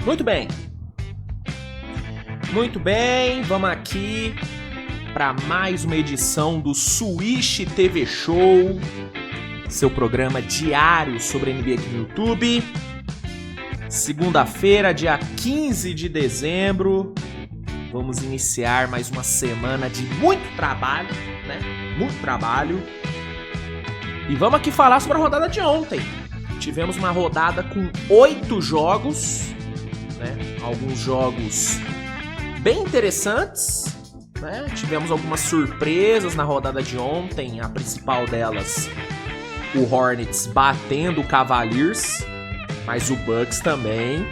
Muito bem. Muito bem, vamos aqui para mais uma edição do Switch TV Show, seu programa diário sobre a NBA aqui no YouTube. Segunda-feira, dia 15 de dezembro, vamos iniciar mais uma semana de muito trabalho, né? Muito trabalho. E vamos aqui falar sobre a rodada de ontem. Tivemos uma rodada com 8 jogos, né? Alguns jogos bem interessantes, né? Tivemos algumas surpresas na rodada de ontem. A principal delas, o Hornets batendo o Cavaliers, mas o Bucks também.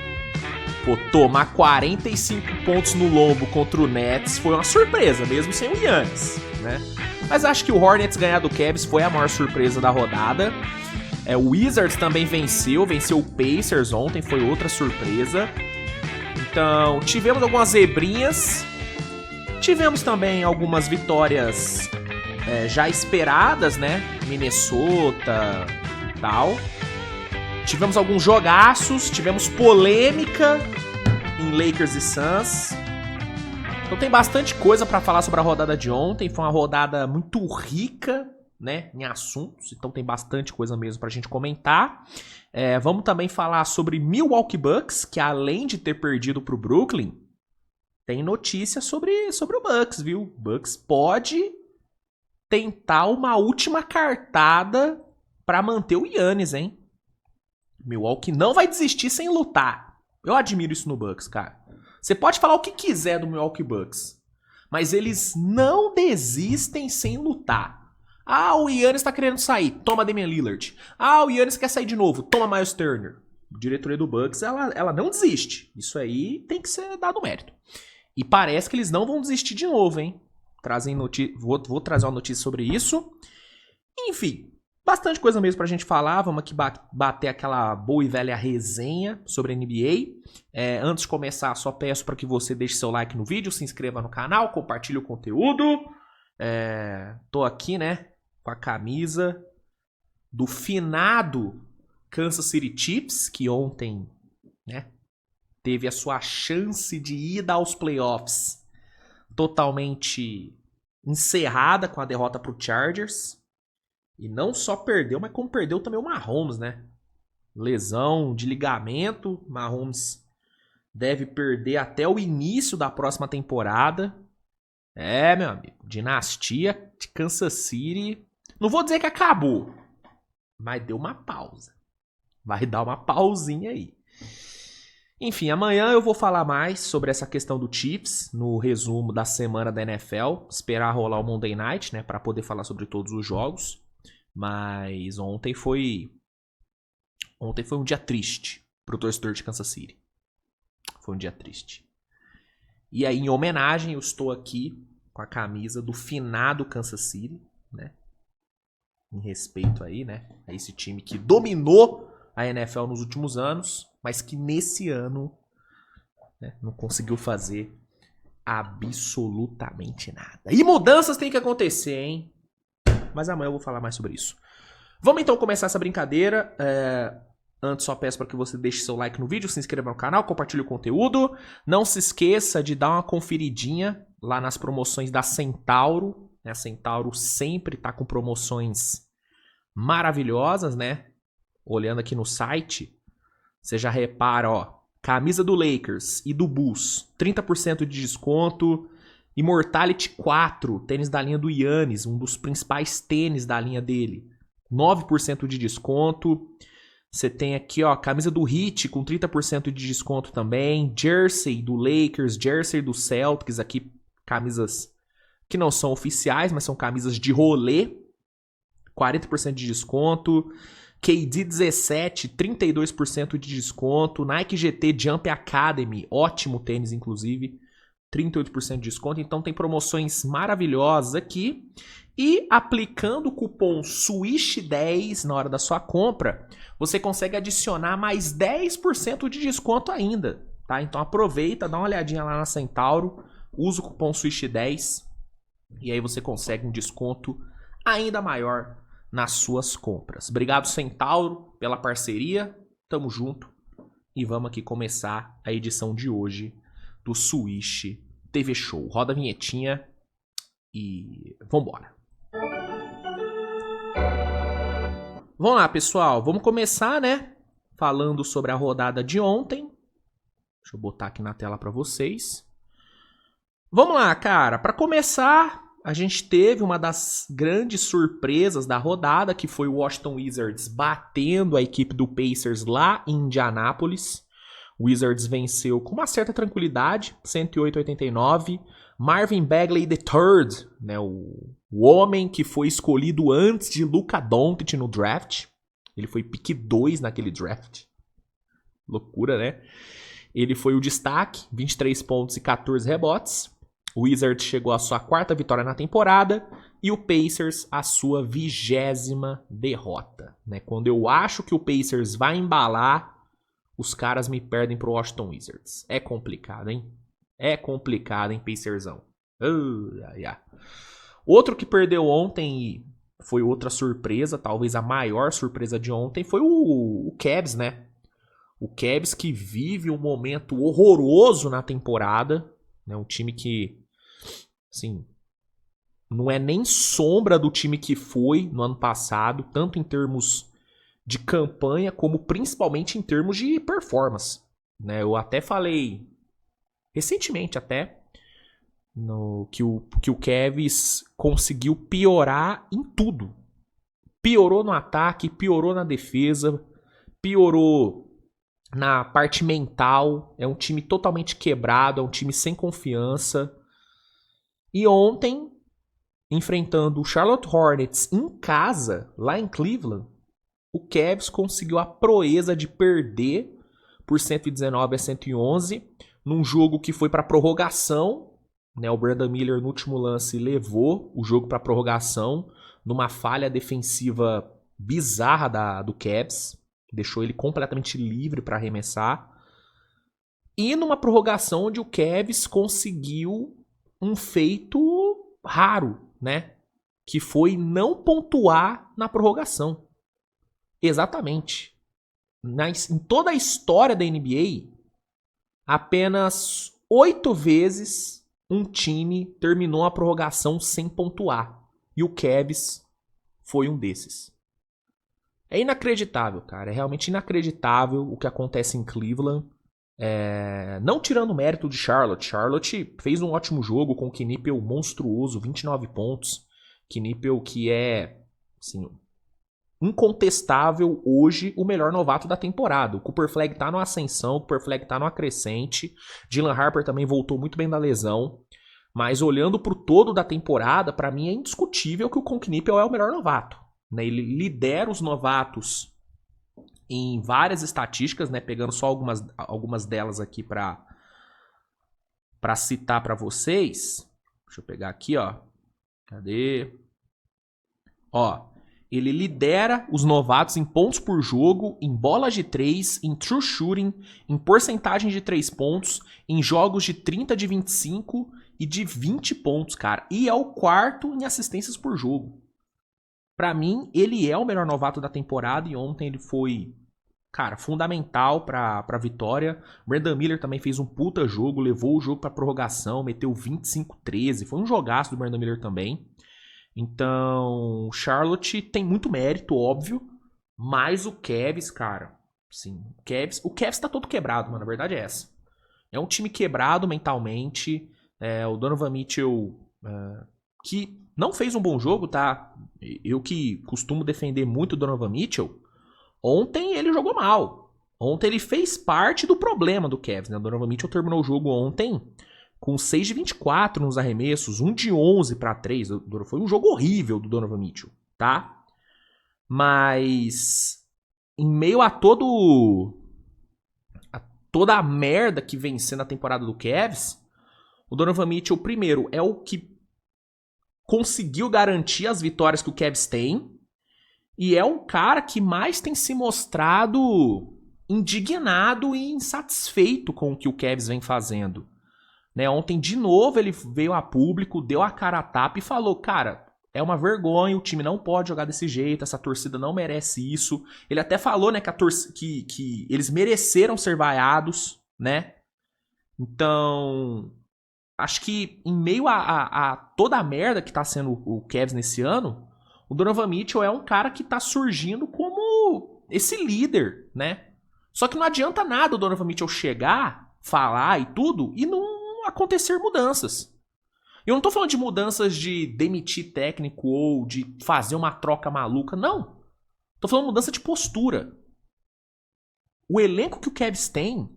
Pô, tomar 45 pontos no lombo contra o Nets foi uma surpresa, mesmo sem o Giannis, né? Mas acho que o Hornets ganhar do Cavs foi a maior surpresa da rodada. O Wizards também venceu o Pacers ontem, foi outra surpresa. Então, tivemos algumas zebrinhas. Tivemos também algumas vitórias já esperadas, né? Minnesota e tal. Tivemos alguns jogaços, tivemos polêmica em Lakers e Suns. Então tem bastante coisa pra falar sobre a rodada de ontem. Foi uma rodada muito rica, né, em assuntos. Então tem bastante coisa mesmo pra gente comentar. Vamos também falar sobre Milwaukee Bucks, que além de ter perdido pro Brooklyn, tem notícia sobre o Bucks, viu? O Bucks pode tentar uma última cartada pra manter o Giannis, hein? Milwaukee não vai desistir sem lutar. Eu admiro isso no Bucks, cara. Você pode falar o que quiser do Milwaukee Bucks, mas eles não desistem sem lutar. Ah, o Giannis tá querendo sair, toma Damian Lillard. Ah, o Giannis quer sair de novo, toma Miles Turner. A diretoria do Bucks, ela não desiste. Isso aí tem que ser dado mérito. E parece que eles não vão desistir de novo, hein? Vou trazer uma notícia sobre isso. Enfim, bastante coisa mesmo pra gente falar. Vamos aqui bater aquela boa e velha resenha sobre a NBA. Antes de começar, só peço para que você deixe seu like no vídeo, se inscreva no canal, compartilhe o conteúdo. Tô aqui, né, com a camisa do finado Kansas City Chiefs, que ontem, né, teve a sua chance de ida aos playoffs totalmente encerrada com a derrota pro Chargers. E não só perdeu, mas como perdeu também o Mahomes, né? Lesão de ligamento. Mahomes deve perder até o início da próxima temporada. Meu amigo. Dinastia de Kansas City. Não vou dizer que acabou, mas deu uma pausa. Vai dar uma pausinha aí. Enfim, amanhã eu vou falar mais sobre essa questão do Chiefs no resumo da semana da NFL. Esperar rolar o Monday Night, né? Pra poder falar sobre todos os jogos. Mas ontem foi um dia triste pro torcedor de Kansas City. Foi um dia triste. E aí, em homenagem, eu estou aqui com a camisa do finado Kansas City, né? Em respeito aí, né? A esse time que dominou a NFL nos últimos anos, mas que nesse ano, né, não conseguiu fazer absolutamente nada. E mudanças tem que acontecer, hein? Mas amanhã eu vou falar mais sobre isso. Vamos então começar essa brincadeira. Antes só peço para que você deixe seu like no vídeo, se inscreva no canal, compartilhe o conteúdo. Não se esqueça de dar uma conferidinha lá nas promoções da Centauro. A Centauro sempre tá com promoções maravilhosas, né? Olhando aqui no site, você já repara, ó. Camisa do Lakers e do Bulls, 30% de desconto. Immortality 4, tênis da linha do Giannis, um dos principais tênis da linha dele. 9% de desconto. Você tem aqui, ó, camisa do Heat com 30% de desconto também. Jersey do Lakers, jersey do Celtics, aqui camisas que não são oficiais, mas são camisas de rolê. 40% de desconto. KD 17, 32% de desconto. Nike GT Jump Academy, ótimo tênis inclusive. 38% de desconto, então tem promoções maravilhosas aqui. E aplicando o cupom SWISH10 na hora da sua compra, você consegue adicionar mais 10% de desconto ainda, tá? Então aproveita, dá uma olhadinha lá na Centauro, usa o cupom SWISH10 e aí você consegue um desconto ainda maior nas suas compras. Obrigado, Centauro, pela parceria. Tamo junto. e vamos aqui começar a edição de hoje do Swish TV Show. Roda a vinhetinha e vambora. Vamos lá, pessoal. Vamos começar, né? Falando sobre a rodada de ontem. Deixa eu botar aqui na tela para vocês. Vamos lá, cara. Para começar, a gente teve uma das grandes surpresas da rodada, que foi o Washington Wizards batendo a equipe do Pacers lá em Indianápolis. O Wizards venceu com uma certa tranquilidade, 108-89. Marvin Bagley III, né, o homem que foi escolhido antes de Luka Doncic no draft. Ele foi pick 2 naquele draft. Loucura, né? Ele foi o destaque, 23 pontos e 14 rebotes. O Wizards chegou à sua 4ª vitória na temporada e o Pacers à sua 20ª derrota. Né? Quando eu acho que o Pacers vai embalar, os caras me perdem pro Washington Wizards. É complicado, hein? É complicado, hein, Pacersão? Outro que perdeu ontem e foi outra surpresa, talvez a maior surpresa de ontem, foi o Cavs, né? O Cavs que vive um momento horroroso na temporada, né? Um time que, assim, não é nem sombra do time que foi no ano passado, tanto em termos de campanha, como principalmente em termos de performance. Né? Eu até falei, recentemente até, que o Cavs conseguiu piorar em tudo. Piorou no ataque, piorou na defesa, piorou na parte mental. É um time totalmente quebrado, é um time sem confiança. E ontem, enfrentando o Charlotte Hornets em casa, lá em Cleveland, o Cavs conseguiu a proeza de perder por 119-111, num jogo que foi para prorrogação. Né, o Brandon Miller, no último lance, levou o jogo para prorrogação, numa falha defensiva bizarra do Cavs. Deixou ele completamente livre para arremessar. E numa prorrogação onde o Cavs conseguiu um feito raro, né? Que foi não pontuar na prorrogação. Exatamente. Em toda a história da NBA, apenas 8 vezes um time terminou a prorrogação sem pontuar. E o Cavs foi um desses. É inacreditável, cara. É realmente inacreditável o que acontece em Cleveland. Não tirando o mérito de Charlotte. Charlotte fez um ótimo jogo com o Knipel monstruoso, 29 pontos. Knipel que é, assim, incontestável hoje o melhor novato da temporada. O Cooper Flag tá no ascensão, o Cooper Flag tá no acrescente. Dylan Harper também voltou muito bem da lesão. Mas olhando pro todo da temporada, pra mim é indiscutível que o Con Knipel é o melhor novato. Né? Ele lidera os novatos em várias estatísticas, né? Pegando só algumas delas aqui para citar para vocês. Deixa eu pegar aqui, ó. Cadê? Ó, ele lidera os novatos em pontos por jogo, em bolas de 3, em true shooting, em porcentagem de 3 pontos, em jogos de 30, de 25 e de 20 pontos, cara. E é o 4º em assistências por jogo. Pra mim, ele é o melhor novato da temporada e ontem ele foi, cara, fundamental pra vitória. Brandon Miller também fez um puta jogo, levou o jogo pra prorrogação, meteu 25-13. Foi um jogaço do Brandon Miller também. Então, Charlotte tem muito mérito, óbvio, mas o Cavs, cara, sim, o Cavs tá todo quebrado, mano, a verdade é essa. É um time quebrado mentalmente. O Donovan Mitchell, que não fez um bom jogo, tá? Eu que costumo defender muito o Donovan Mitchell, ontem ele jogou mal. Ontem ele fez parte do problema do Cavs, né? O Donovan Mitchell terminou o jogo ontem com 6 de 24 nos arremessos, 1 de 11 para 3. Foi um jogo horrível do Donovan Mitchell, tá? Mas em meio a toda a merda que vem sendo a temporada do Cavs, o Donovan Mitchell, primeiro, é o que conseguiu garantir as vitórias que o Cavs tem. E é um cara que mais tem se mostrado indignado e insatisfeito com o que o Cavs vem fazendo. Né? Ontem, de novo, ele veio a público, deu a cara a tapa e falou, cara, É uma vergonha, o time não pode jogar desse jeito, essa torcida não merece isso. Ele até falou, né, que eles mereceram ser vaiados, né? Então, acho que em meio a toda a merda que tá sendo o Cavs nesse ano, o Donovan Mitchell é um cara que tá surgindo como esse líder, né? Só que não adianta nada o Donovan Mitchell chegar, falar e tudo, e não acontecer mudanças. Eu não tô falando de mudanças de demitir técnico ou de fazer uma troca maluca, não. Tô falando de mudança de postura. O elenco que o Cavs tem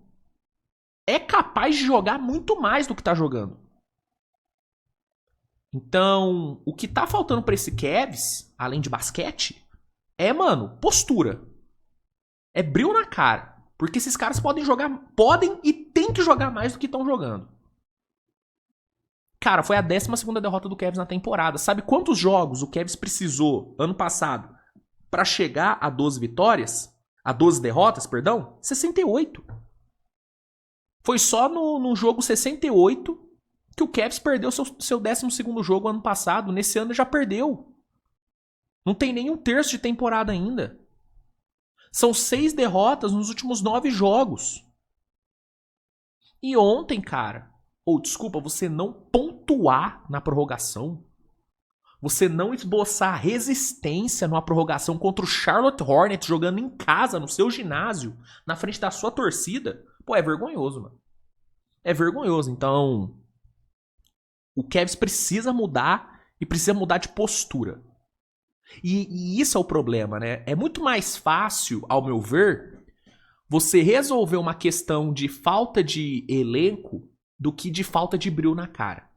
é capaz de jogar muito mais do que tá jogando. Então, o que tá faltando pra esse Cavs, além de basquete, é, mano, postura. É brilho na cara. Porque esses caras podem e tem que jogar mais do que estão jogando. Cara, foi a 12ª derrota do Cavs na temporada. Sabe quantos jogos o Cavs precisou, ano passado, pra chegar a 12 vitórias? A 12 derrotas, perdão? 68. Foi só no jogo 68 que o Cavs perdeu seu 12º jogo ano passado. Nesse ano já perdeu. Não tem nem um terço de temporada ainda. São 6 derrotas nos últimos 9 jogos. E ontem, cara, desculpa, você não pontuar na prorrogação, você não esboçar resistência numa prorrogação contra o Charlotte Hornets jogando em casa, no seu ginásio, na frente da sua torcida, pô, é vergonhoso, mano. É vergonhoso. Então, o Cavs precisa mudar e precisa mudar de postura. E isso é o problema, né? É muito mais fácil, ao meu ver, você resolver uma questão de falta de elenco do que de falta de brilho na cara.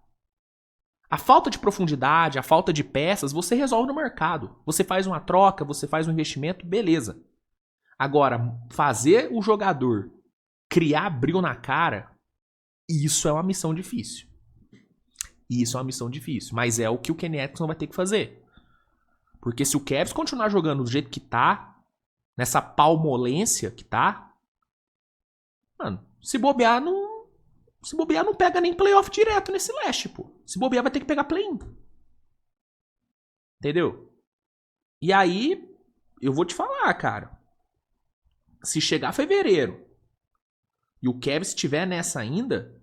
A falta de profundidade, a falta de peças, você resolve no mercado. Você faz uma troca, você faz um investimento, beleza. Agora, fazer o jogador criar brilho na cara, isso é uma missão difícil. Isso é uma missão difícil, mas é o que o Kenny Atkinson vai ter que fazer. Porque se o Cavs continuar jogando do jeito que tá, nessa palmolência que tá, mano, se bobear não pega nem playoff direto nesse leste, pô. Se bobear vai ter que pegar play-in. Entendeu? E aí, eu vou te falar, cara. Se chegar fevereiro e o Cavs estiver nessa ainda,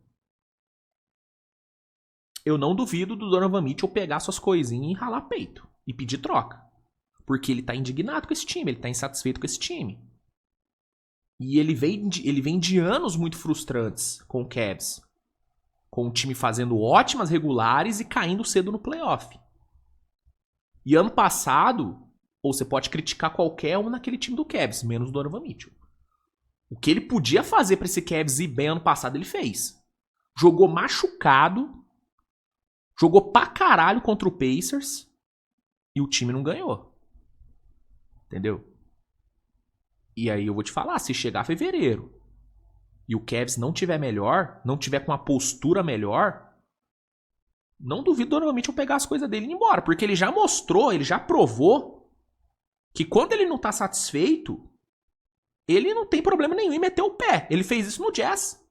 eu não duvido do Donovan Mitchell pegar suas coisinhas e ralar peito. E pedir troca. Porque ele tá indignado com esse time, ele tá insatisfeito com esse time. E ele vem de anos muito frustrantes com o Cavs. Com o time fazendo ótimas regulares e caindo cedo no playoff. E ano passado, ou você pode criticar qualquer um naquele time do Cavs, menos o Donovan Mitchell. O que ele podia fazer pra esse Cavs ir bem ano passado, ele fez. Jogou machucado, jogou pra caralho contra o Pacers, e o time não ganhou. Entendeu? E aí eu vou te falar, se chegar fevereiro e o Cavs não tiver melhor, não tiver com uma postura melhor, não duvido normalmente eu pegar as coisas dele e ir embora. Porque ele já mostrou, ele já provou que quando ele não tá satisfeito, ele não tem problema nenhum em meter o pé. Ele fez isso no Jazz.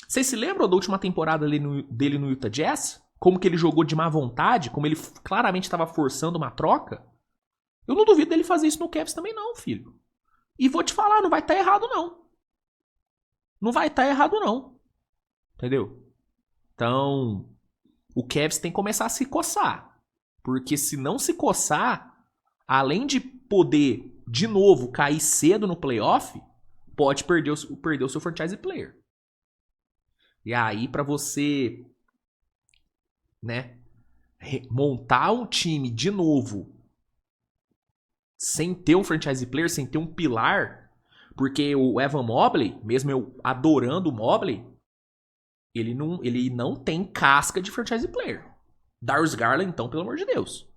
Vocês se lembram da última temporada dele no Utah Jazz? Como que ele jogou de má vontade, como ele claramente estava forçando uma troca. Eu não duvido dele fazer isso no Cavs também não, filho. E vou te falar, não vai estar errado não. Não vai estar errado não. Entendeu? Então, o Cavs tem que começar a se coçar. Porque se não se coçar, além de poder, de novo, cair cedo no playoff, pode perder o seu franchise player. E aí, pra você, né, montar um time de novo sem ter um franchise player, sem ter um pilar, porque o Evan Mobley, mesmo eu adorando o Mobley, ele não tem casca de franchise player. Darius Garland, então, pelo amor de Deus.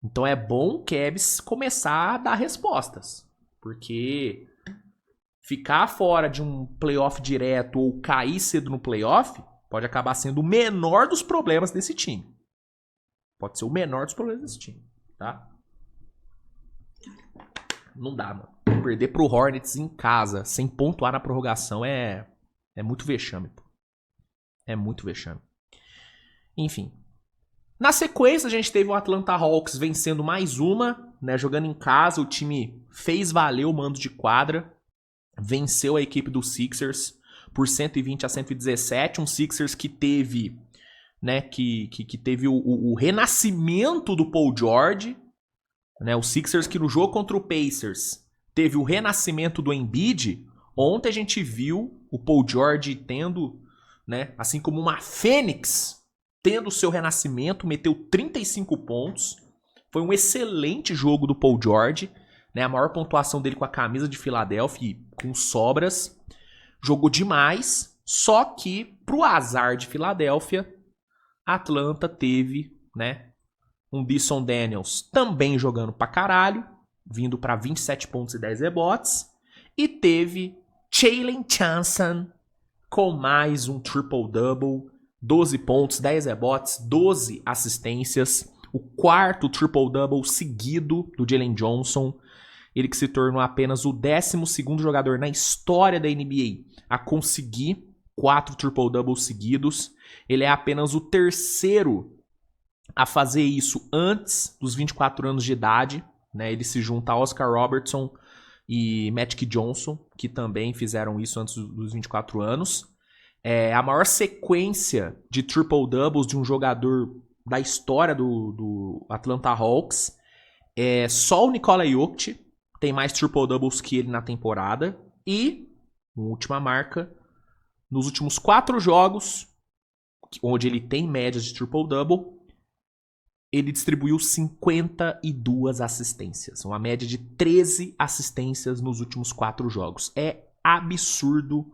Então é bom o Cavs começar a dar respostas, porque ficar fora de um playoff direto ou cair cedo no playoff pode acabar sendo o menor dos problemas desse time. Pode ser o menor dos problemas desse time, tá? Não dá, mano. Perder pro Hornets em casa, sem pontuar na prorrogação, é muito vexame, pô. É muito vexame. Enfim. Na sequência, a gente teve o Atlanta Hawks vencendo mais uma, né? Jogando em casa, o time fez valer o mando de quadra, venceu a equipe dos Sixers por 120-117, um Sixers que teve, né, que teve o renascimento do Paul George, né? O Sixers que no jogo contra o Pacers teve o renascimento do Embiid. Ontem a gente viu o Paul George tendo, né, assim como uma fênix, tendo o seu renascimento, meteu 35 pontos. Foi um excelente jogo do Paul George, né? A maior pontuação dele com a camisa de Filadélfia, com sobras. Jogou demais, só que pro azar de Filadélfia, Atlanta teve, né, um Bison Daniels também jogando pra caralho, vindo pra 27 pontos e 10 rebotes, e teve Jalen Johnson com mais um triple-double, 12 pontos, 10 rebotes, 12 assistências, o quarto triple-double seguido do Jalen Johnson, ele que se tornou apenas o 12º jogador na história da NBA a conseguir 4 triple-doubles seguidos. Ele é apenas o terceiro a fazer isso antes dos 24 anos de idade, né? Ele se junta a Oscar Robertson e Magic Johnson, que também fizeram isso antes dos 24 anos. É a maior sequência de triple-doubles de um jogador da história do Atlanta Hawks. É só o Nikola Jokic tem mais triple-doubles que ele na temporada. E, uma última marca, nos últimos 4 jogos, onde ele tem médias de triple-double, ele distribuiu 52 assistências. Uma média de 13 assistências nos últimos 4 jogos. É absurdo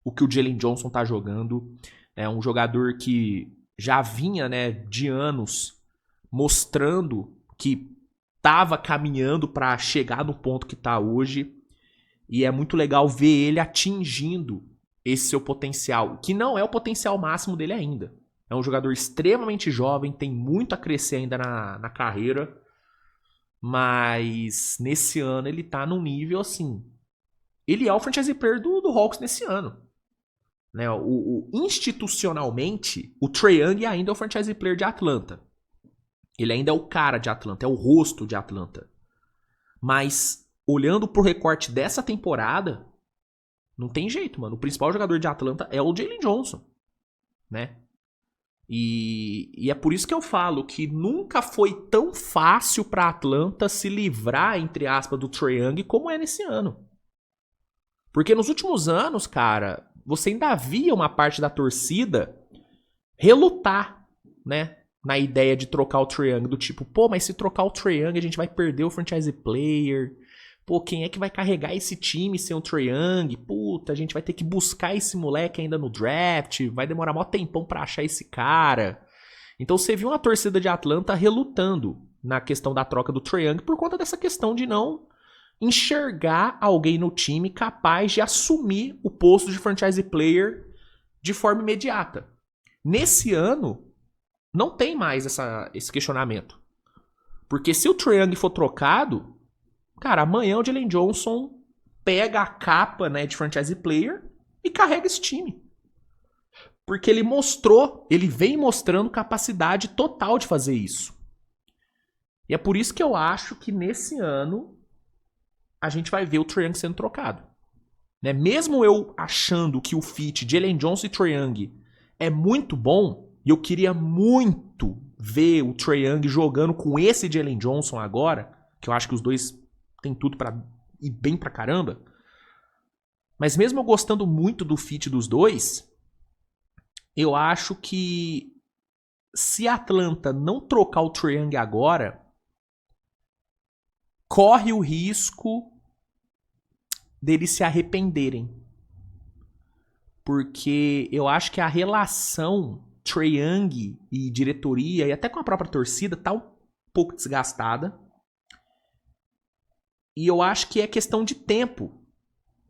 o que o Jalen Johnson tá jogando. É um jogador que já vinha, né, de anos mostrando que tava caminhando para chegar no ponto que tá hoje. E é muito legal ver ele atingindo esse seu potencial, que não é o potencial máximo dele ainda. É um jogador extremamente jovem, tem muito a crescer ainda na carreira. Mas nesse ano ele tá num nível assim. Ele é o franchise player do Hawks nesse ano. Né, institucionalmente, o Trae Young ainda é o franchise player de Atlanta. Ele ainda é o cara de Atlanta, é o rosto de Atlanta. Mas, olhando pro recorte dessa temporada, não tem jeito, mano. O principal jogador de Atlanta é o Jalen Johnson, né? E é por isso que eu falo que nunca foi tão fácil pra Atlanta se livrar, entre aspas, do Trae Young como é nesse ano. Porque nos últimos anos, cara, você ainda via uma parte da torcida relutar, né, na ideia de trocar o Trae Young, do tipo, pô, mas se trocar o Trae Young a gente vai perder o franchise player, pô, quem é que vai carregar esse time sem o Trae Young? Puta, a gente vai ter que buscar esse moleque ainda no draft, vai demorar mó tempão pra achar esse cara. Então você viu uma torcida de Atlanta relutando na questão da troca do Trae Young por conta dessa questão de não enxergar alguém no time capaz de assumir o posto de franchise player de forma imediata. Nesse ano, não tem mais esse questionamento. Porque se o Trae Young for trocado, cara, amanhã o Jalen Johnson pega a capa, né, de franchise player e carrega esse time. Porque ele vem mostrando capacidade total de fazer isso. E é por isso que eu acho que nesse ano a gente vai ver o Trae Young sendo trocado. Né? Mesmo eu achando que o fit Jalen Johnson e Trae Young é muito bom, e eu queria muito ver o Trae Young jogando com esse Jalen Johnson agora, que eu acho que os dois têm tudo pra ir bem pra caramba, mas mesmo eu gostando muito do fit dos dois, eu acho que se a Atlanta não trocar o Trae Young agora, corre o risco deles se arrependerem. Porque eu acho que a relação Trae Young e diretoria, e até com a própria torcida, tá um pouco desgastada. E eu acho que é questão de tempo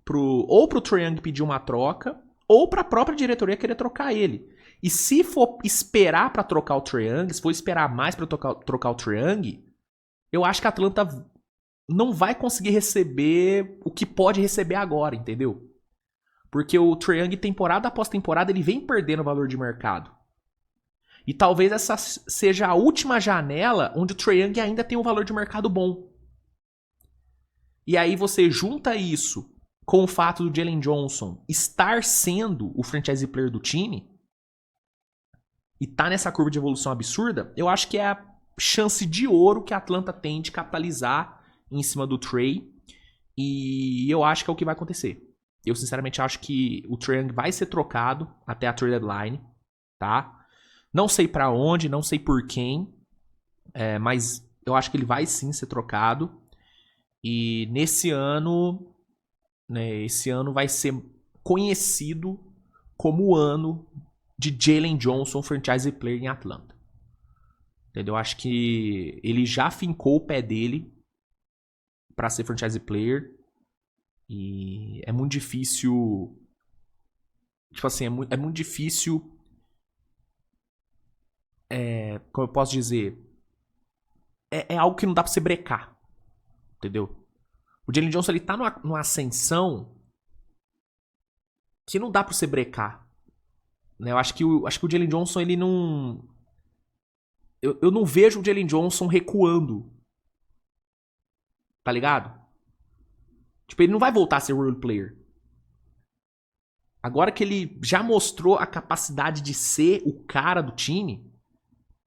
ou pro Trae Young pedir uma troca, ou pra própria diretoria querer trocar ele. E se for esperar pra trocar o Trae Young, se for esperar mais pra trocar o Trae Young, eu acho que a Atlanta não vai conseguir receber o que pode receber agora, entendeu? Porque o Trae Young, temporada após temporada, ele vem perdendo valor de mercado. E talvez essa seja a última janela onde o Trae Young ainda tem um valor de mercado bom. E aí você junta isso com o fato do Jalen Johnson estar sendo o franchise player do time e tá nessa curva de evolução absurda, eu acho que é a chance de ouro que a Atlanta tem de capitalizar em cima do Trae. E eu acho que é o que vai acontecer. Eu sinceramente acho que o Trae Young vai ser trocado até a trade deadline, tá? Não sei pra onde, não sei por quem, mas eu acho que ele vai sim ser trocado. E nesse ano, né, esse ano vai ser conhecido como o ano de Jalen Johnson, franchise player em Atlanta. Entendeu? Acho que ele já fincou o pé dele pra ser franchise player. E é muito difícil. Tipo assim, é muito difícil. Como eu posso dizer? É algo que não dá pra você brecar. Entendeu? O Jalen Johnson ele tá numa ascensão que não dá pra você brecar. Né? Eu acho que o Jalen Johnson ele não. Eu não vejo o Jalen Johnson recuando. Tá ligado? Tipo, ele não vai voltar a ser role player. Agora que ele já mostrou a capacidade de ser o cara do time,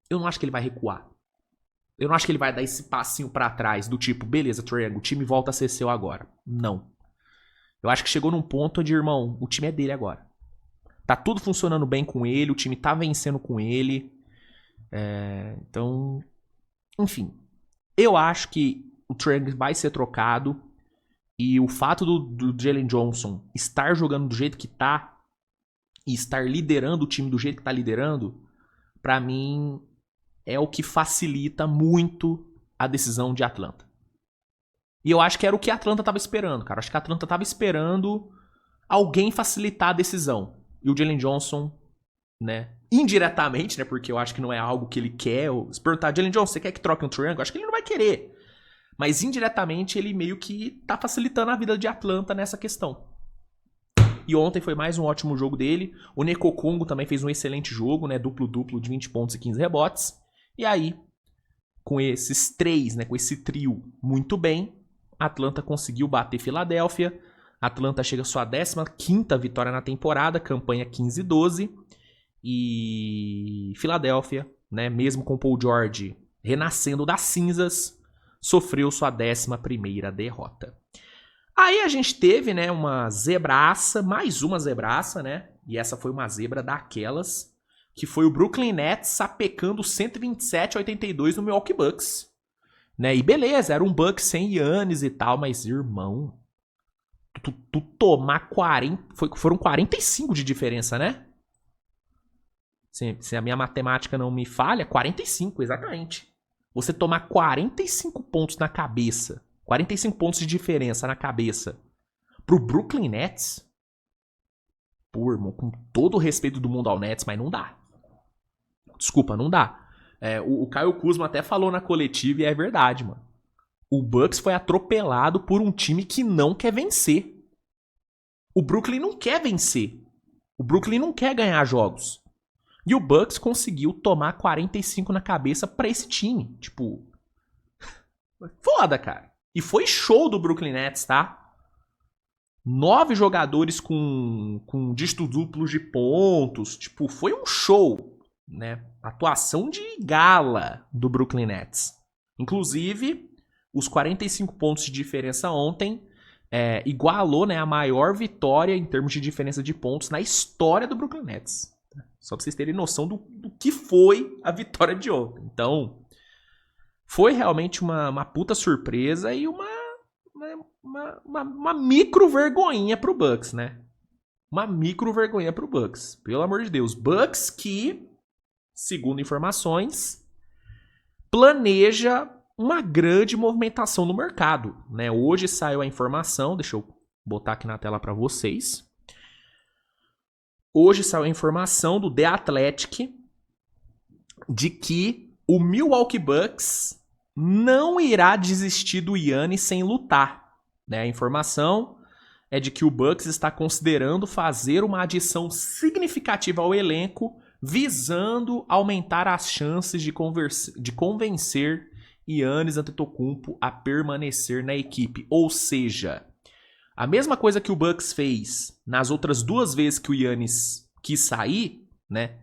eu não acho que ele vai recuar. Eu não acho que ele vai dar esse passinho pra trás, do tipo, beleza, Trae Young, o time volta a ser seu agora. Não. Eu acho que chegou num ponto onde, irmão, o time é dele agora. Tá tudo funcionando bem com ele, o time tá vencendo com ele. Então, enfim. Eu acho que o Trae Young vai ser trocado. E o fato do Jalen Johnson estar jogando do jeito que tá e estar liderando o time do jeito que tá liderando, pra mim é o que facilita muito a decisão de Atlanta. E eu acho que era o que a Atlanta tava esperando, cara. Acho que a Atlanta tava esperando alguém facilitar a decisão. E o Jalen Johnson, né, indiretamente, né, porque eu acho que não é algo que ele quer. Se perguntar, Jalen Johnson, você quer que troque um Trae Young? Eu acho que ele não vai querer. Mas indiretamente ele meio que tá facilitando a vida de Atlanta nessa questão. E ontem foi mais um ótimo jogo dele. O Nekokongo também fez um excelente jogo, né? Duplo-duplo de 20 pontos e 15 rebotes. E aí, com esses três, né? Com esse trio muito bem, a Atlanta conseguiu bater Filadélfia. A Atlanta chega à sua 15ª vitória na temporada, campanha 15-12. E Filadélfia, né? Mesmo com o Paul George renascendo das cinzas, sofreu sua 11ª derrota. Aí a gente teve, né, uma zebraça, mais uma zebraça, né? E essa foi uma zebra daquelas, que foi o Brooklyn Nets sapecando 127-82 no Milwaukee Bucks. Né? E beleza, era um Bucks sem Giannis e tal, mas irmão, tu tomar 40, foram 45 de diferença, né? Se a minha matemática não me falha, 45, exatamente. Você tomar 45 pontos na cabeça, 45 pontos de diferença na cabeça pro Brooklyn Nets, pô, irmão, com todo o respeito do mundo ao Nets, mas não dá. Desculpa, não dá. O Caio Kuzma até falou na coletiva e é verdade, mano. O Bucks foi atropelado por um time que não quer vencer. O Brooklyn não quer vencer. O Brooklyn não quer ganhar jogos. E o Bucks conseguiu tomar 45 na cabeça pra esse time. Tipo, foda, cara. E foi show do Brooklyn Nets, tá? 9 jogadores com dígitos duplos de pontos. Tipo, foi um show, né? Atuação de gala do Brooklyn Nets. Inclusive, os 45 pontos de diferença ontem igualou, né, a maior vitória em termos de diferença de pontos na história do Brooklyn Nets. Só pra vocês terem noção do que foi a vitória de ontem. Então, foi realmente uma puta surpresa e uma micro vergonhinha pro Bucks, né? Uma micro vergonhinha pro Bucks. Pelo amor de Deus. Bucks que, segundo informações, planeja uma grande movimentação no mercado, né? Hoje saiu a informação, deixa eu botar aqui na tela para vocês. Hoje saiu a informação do The Athletic de que o Milwaukee Bucks não irá desistir do Giannis sem lutar, né? A informação é de que o Bucks está considerando fazer uma adição significativa ao elenco visando aumentar as chances de convencer Giannis Antetokounmpo a permanecer na equipe. Ou seja, a mesma coisa que o Bucks fez nas outras 2 vezes que o Giannis quis sair, né?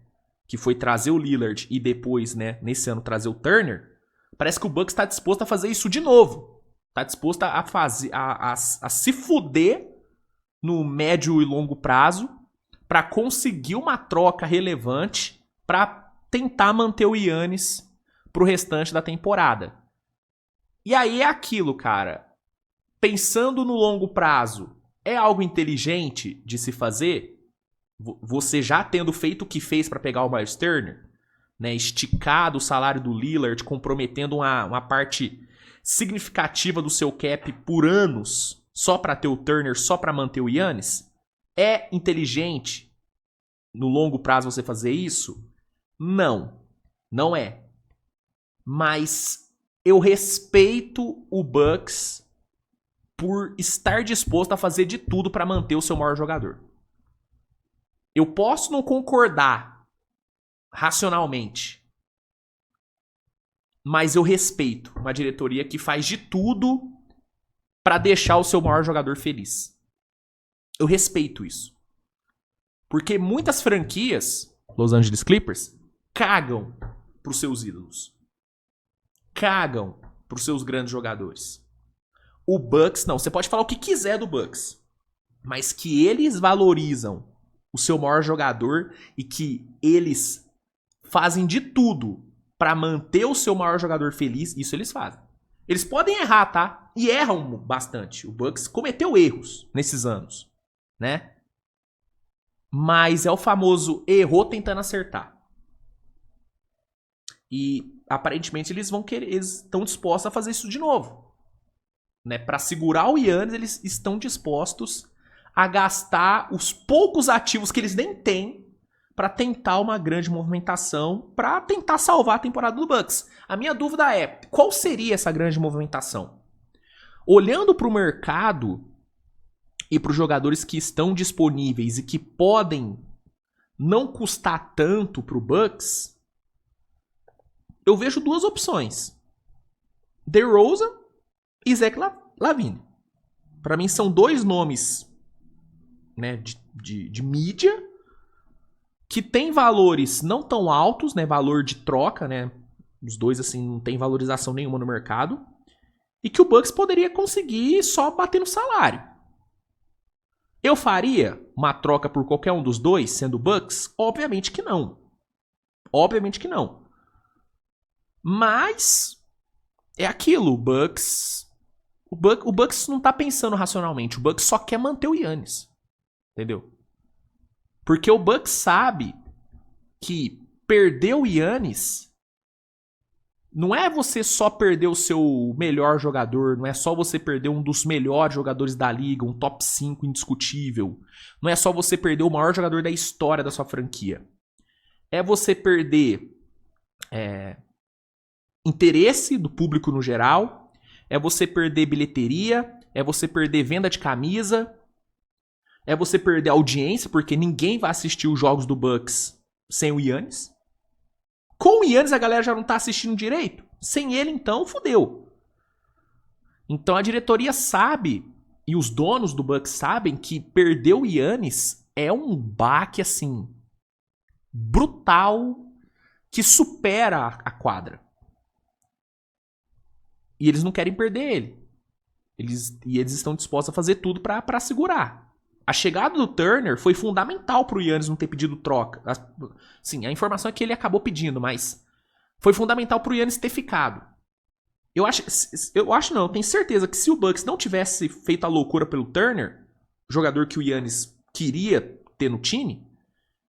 Que foi trazer o Lillard e depois, né, nesse ano trazer o Turner. Parece que o Bucks está disposto a fazer isso de novo. Está disposto a se fuder no médio e longo prazo para conseguir uma troca relevante para tentar manter o Giannis pro restante da temporada. E aí é aquilo, cara. Pensando no longo prazo, é algo inteligente de se fazer? Você já tendo feito o que fez para pegar o Miles Turner, né, esticado o salário do Lillard, comprometendo uma parte significativa do seu cap por anos, só para ter o Turner, só para manter o Giannis? É inteligente no longo prazo você fazer isso? Não, não é. Mas eu respeito o Bucks por estar disposto a fazer de tudo para manter o seu maior jogador. Eu posso não concordar racionalmente, mas eu respeito uma diretoria que faz de tudo para deixar o seu maior jogador feliz. Eu respeito isso. Porque muitas franquias, Los Angeles Clippers, cagam pros seus ídolos. Cagam pros seus grandes jogadores. O Bucks, não. Você pode falar o que quiser do Bucks, mas que eles valorizam o seu maior jogador e que eles fazem de tudo pra manter o seu maior jogador feliz, isso eles fazem. Eles podem errar, tá? E erram bastante. O Bucks cometeu erros nesses anos, né? Mas é o famoso errou tentando acertar. E aparentemente eles estão dispostos a fazer isso de novo, né? Para segurar o Giannis, eles estão dispostos a gastar os poucos ativos que eles nem têm para tentar uma grande movimentação, para tentar salvar a temporada do Bucks. A minha dúvida é, qual seria essa grande movimentação? Olhando para o mercado e para os jogadores que estão disponíveis e que podem não custar tanto para o Bucks, eu vejo 2 opções. DeRozan e Zach LaVine. Para mim são 2 nomes, né, de mídia que tem valores não tão altos, né, valor de troca, né, os 2 assim não tem valorização nenhuma no mercado, e que o Bucks poderia conseguir só bater no salário. Eu faria uma troca por qualquer um dos 2, sendo o Bucks? Obviamente que não. Obviamente que não. Mas é aquilo, o Bucks não tá pensando racionalmente, o Bucks só quer manter o Giannis. Entendeu? Porque o Bucks sabe que perder o Giannis não é você só perder o seu melhor jogador, não é só você perder um dos melhores jogadores da liga, um top 5 indiscutível. Não é só você perder o maior jogador da história da sua franquia. É você perder interesse do público no geral, é você perder bilheteria, é você perder venda de camisa, é você perder audiência, porque ninguém vai assistir os jogos do Bucks sem o Giannis. Com o Giannis a galera já não tá assistindo direito. Sem ele, então, fodeu. Então a diretoria sabe, e os donos do Bucks sabem, que perder o Giannis é um baque, assim, brutal, que supera a quadra. E eles não querem perder ele. Eles estão dispostos a fazer tudo pra segurar. A chegada do Turner foi fundamental pro Giannis não ter pedido troca. Sim, a informação é que ele acabou pedindo, mas foi fundamental pro Giannis ter ficado. Eu tenho certeza que se o Bucks não tivesse feito a loucura pelo Turner, jogador que o Giannis queria ter no time,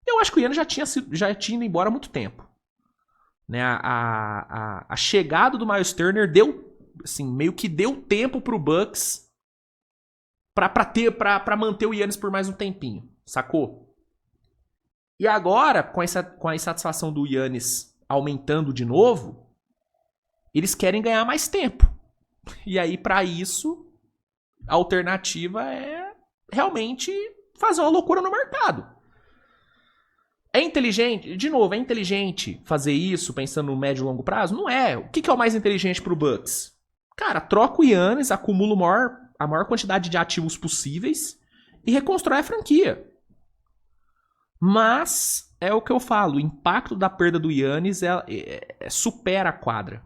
eu acho que o Giannis já tinha ido embora há muito tempo. Né? A chegada do Miles Turner deu, assim, meio que deu tempo pro Bucks pra manter o Giannis por mais um tempinho, sacou? E agora, com a insatisfação do Giannis aumentando de novo, eles querem ganhar mais tempo. E aí, pra isso, a alternativa é realmente fazer uma loucura no mercado. É inteligente? De novo, é inteligente fazer isso pensando no médio e longo prazo? Não é. O que é o mais inteligente pro Bucks? Cara, troca o Giannis, acumula a maior quantidade de ativos possíveis e reconstrói a franquia. Mas, é o que eu falo, o impacto da perda do Giannis supera a quadra.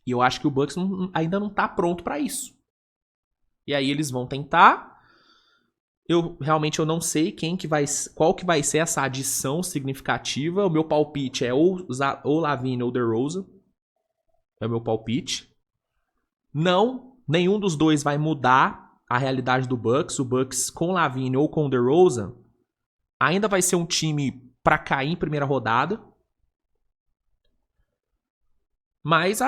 E eu acho que o Bucks ainda não tá pronto pra isso. E aí eles vão tentar. Eu não sei qual que vai ser essa adição significativa. O meu palpite é ou Lavine ou DeRozan. É o meu palpite. Não, nenhum dos dois vai mudar a realidade do Bucks. O Bucks com Lavine ou com DeRozan ainda vai ser um time pra cair em primeira rodada. Mas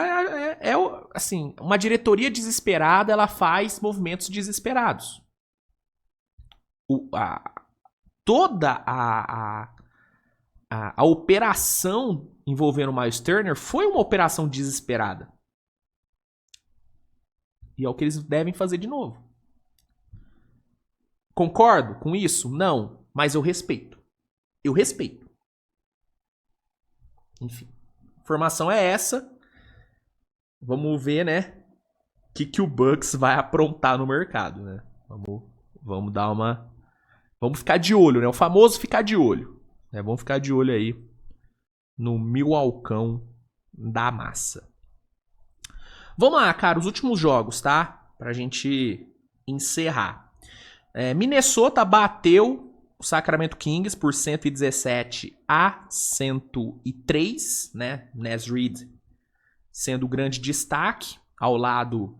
assim, uma diretoria desesperada, ela faz movimentos desesperados. Toda a operação envolvendo o Miles Turner foi uma operação desesperada. E é o que eles devem fazer de novo. Concordo com isso? Não. Mas eu respeito. Eu respeito. Enfim. A informação é essa. Vamos ver, né? O que o Bucks vai aprontar no mercado, né? Vamos dar uma... Vamos ficar de olho, né? O famoso ficar de olho. Né? Vamos ficar de olho aí no Milwaukeeão da massa. Vamos lá, cara. Os últimos jogos, tá? Pra gente encerrar. Minnesota bateu o Sacramento Kings por 117-103, né? Naz Reid sendo o grande destaque ao lado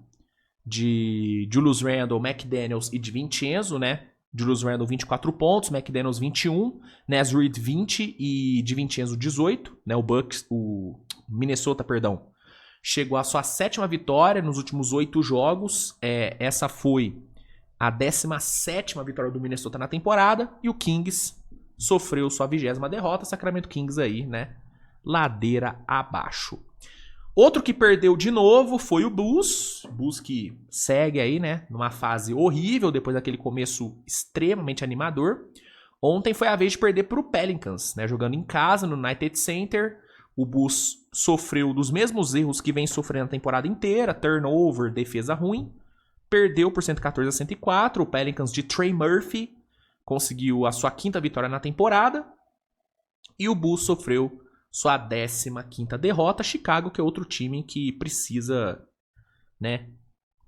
de Julius Randle, McDaniels e DiVincenzo, né? Julius Randle 24 pontos, McDaniels 21, Naz Reid 20 e DiVincenzo 18, né? O Minnesota, chegou à sua 7ª vitória nos últimos 8 jogos. Essa foi a 17ª vitória do Minnesota na temporada. E o Kings sofreu sua 20ª derrota. Sacramento Kings aí, né? Ladeira abaixo. Outro que perdeu de novo foi o Bulls. Bulls que segue aí, né? Numa fase horrível, depois daquele começo extremamente animador. Ontem foi a vez de perder para o Pelicans, né? Jogando em casa, no United Center. O Bulls sofreu dos mesmos erros que vem sofrendo a temporada inteira. Turnover, defesa ruim. Perdeu por 114-104. O Pelicans de Trey Murphy conseguiu a sua 5ª vitória na temporada. E o Bulls sofreu sua 15ª derrota. Chicago, que é outro time que precisa, né?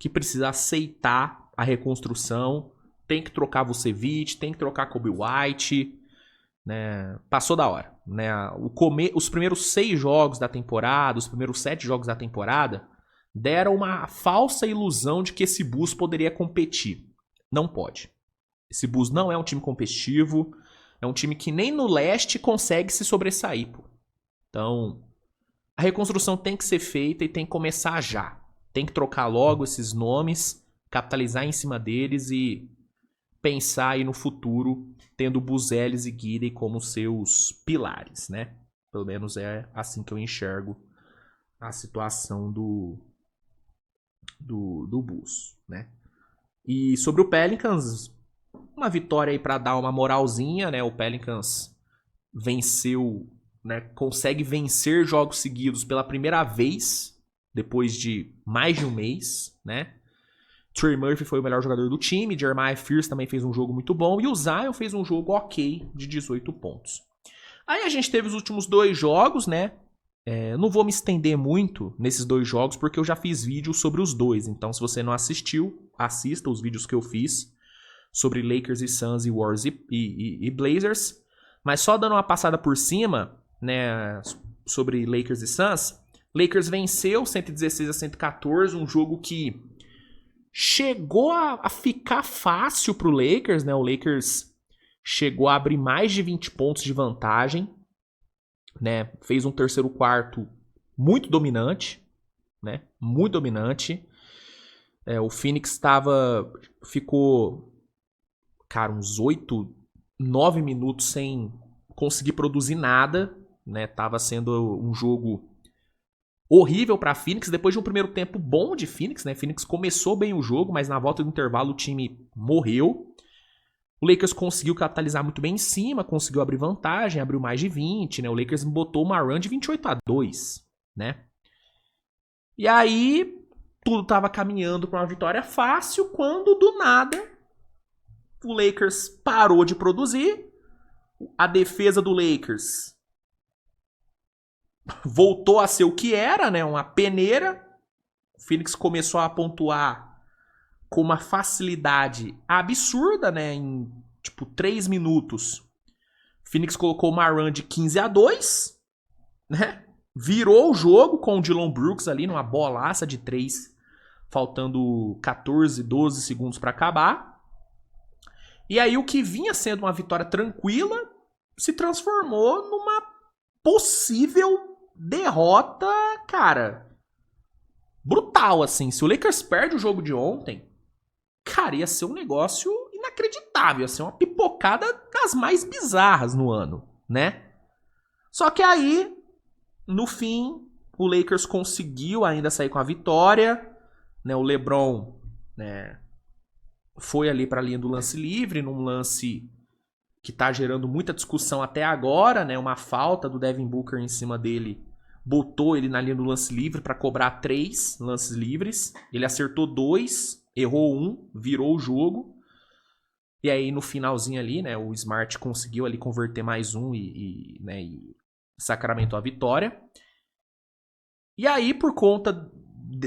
Que precisa aceitar a reconstrução. Tem que trocar Vucevic, tem que trocar Kobe White. Né? Passou da hora. Né? Os primeiros 6 jogos da temporada, os primeiros 7 jogos da temporada, deram uma falsa ilusão de que esse Bulls poderia competir. Não pode. Esse Bulls não é um time competitivo. É um time que nem no leste consegue se sobressair. Pô. Então, a reconstrução tem que ser feita e tem que começar já. Tem que trocar logo esses nomes, capitalizar em cima deles e pensar aí no futuro, tendo Buzelis e Giddey como seus pilares, né? Pelo menos é assim que eu enxergo a situação do Bulls, né? E sobre o Pelicans, uma vitória aí para dar uma moralzinha, né? O Pelicans venceu, né? Consegue vencer jogos seguidos pela primeira vez depois de mais de um mês, né? Trey Murphy foi o melhor jogador do time, Jeremiah Fears também fez um jogo muito bom e o Zion fez um jogo ok de 18 pontos. Aí a gente teve os últimos 2 jogos, né? Não vou me estender muito nesses 2 jogos porque eu já fiz vídeo sobre os 2. Então, se você não assistiu, assista os vídeos que eu fiz sobre Lakers e Suns e Warriors e Blazers. Mas só dando uma passada por cima, né, sobre Lakers e Suns. Lakers venceu 116-114, um jogo que chegou a ficar fácil pro Lakers, né? O Lakers chegou a abrir mais de 20 pontos de vantagem, né? Fez um terceiro quarto muito dominante, né? Muito dominante. O Phoenix ficou, cara, uns 8, 9 minutos sem conseguir produzir nada, né? Tava sendo um jogo horrível para Phoenix, depois de um primeiro tempo bom de Phoenix, né? Phoenix começou bem o jogo, mas na volta do intervalo o time morreu. O Lakers conseguiu capitalizar muito bem em cima, conseguiu abrir vantagem, abriu mais de 20, né? O Lakers botou uma run de 28-2, né? E aí, tudo estava caminhando para uma vitória fácil, quando, do nada, o Lakers parou de produzir, a defesa do Lakers voltou a ser o que era, né? Uma peneira. O Phoenix começou a pontuar com uma facilidade absurda, né? Em, tipo, 3 minutos. O Phoenix colocou uma run de 15-2, né? Virou o jogo com o Dillon Brooks ali numa bolaça de 3, faltando 14, 12 segundos para acabar. E aí o que vinha sendo uma vitória tranquila se transformou numa possível derrota, cara, brutal, assim. Se o Lakers perde o jogo de ontem, cara, ia ser um negócio inacreditável, ia ser uma pipocada das mais bizarras no ano, né? Só que aí, no fim, o Lakers conseguiu ainda sair com a vitória, né? O LeBron, né, foi ali para a linha do lance livre, num lance que tá gerando muita discussão até agora, né? Uma falta do Devin Booker em cima dele, botou ele na linha do lance livre para cobrar 3 lances livres. Ele acertou 2, errou 1, virou o jogo. E aí no finalzinho ali, né, o Smart conseguiu ali converter mais um né, e sacramentou a vitória. E aí, por conta